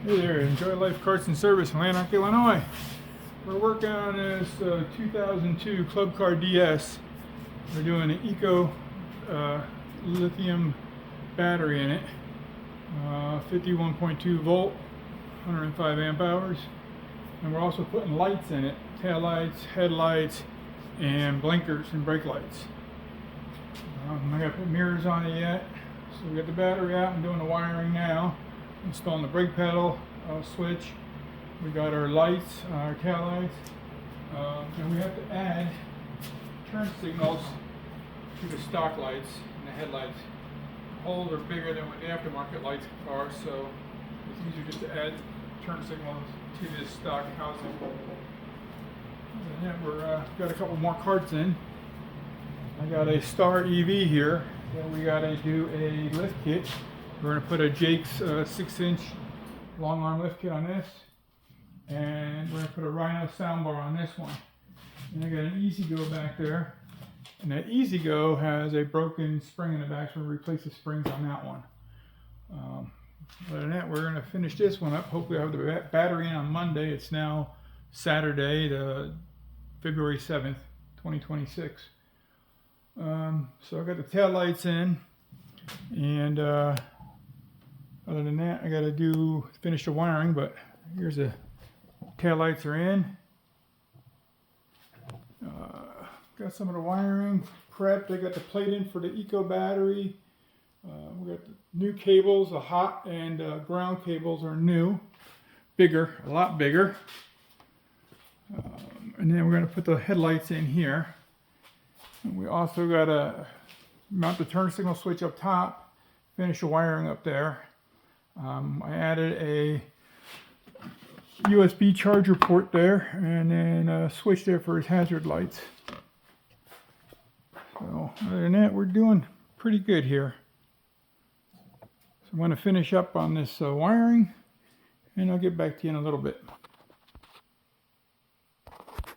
Hey there, Enjoy Life Carts and Service in Lanark, Illinois. We're working on this 2002 Club Car DS. We're doing an eco lithium battery in it, 51.2 volt, 105 amp hours. And we're also putting lights in it, tail lights, headlights, and blinkers and brake lights. I'm not going to put mirrors on it yet. So we got the battery out and doing the wiring now. Installing the brake pedal switch. We got our lights, our tail lights, and we have to add turn signals to the stock lights and the headlights. The holes are bigger than what the aftermarket lights are, so it's easier just to add turn signals to this stock housing. And then we're got a couple more carts in. I got a Star EV here. Then we got to do a lift kit. We're going to put a Jake's 6-inch long arm lift kit on this, and we're going to put a Rhino soundbar on this one. And I got an Easy Go back there, and that Easy Go has a broken spring in the back, so we'll replace the springs on that one. Other than that, we're going to finish this one up. Hopefully I'll have the battery in on Monday. It's now Saturday, February 7th, 2026. So I got the tail lights in, and other than that, I got to finish the wiring, but here's the tail lights are in. Got some of the wiring prepped. I got the plate in for the eco battery. We got the new cables, the hot and ground cables are new, bigger, a lot bigger. And then we're going to put the headlights in here. And we also got to mount the turn signal switch up top, finish the wiring up there. I added a USB charger port there, and then a switch there for his hazard lights. So other than that, we're doing pretty good here. So I'm going to finish up on this wiring, and I'll get back to you in a little bit.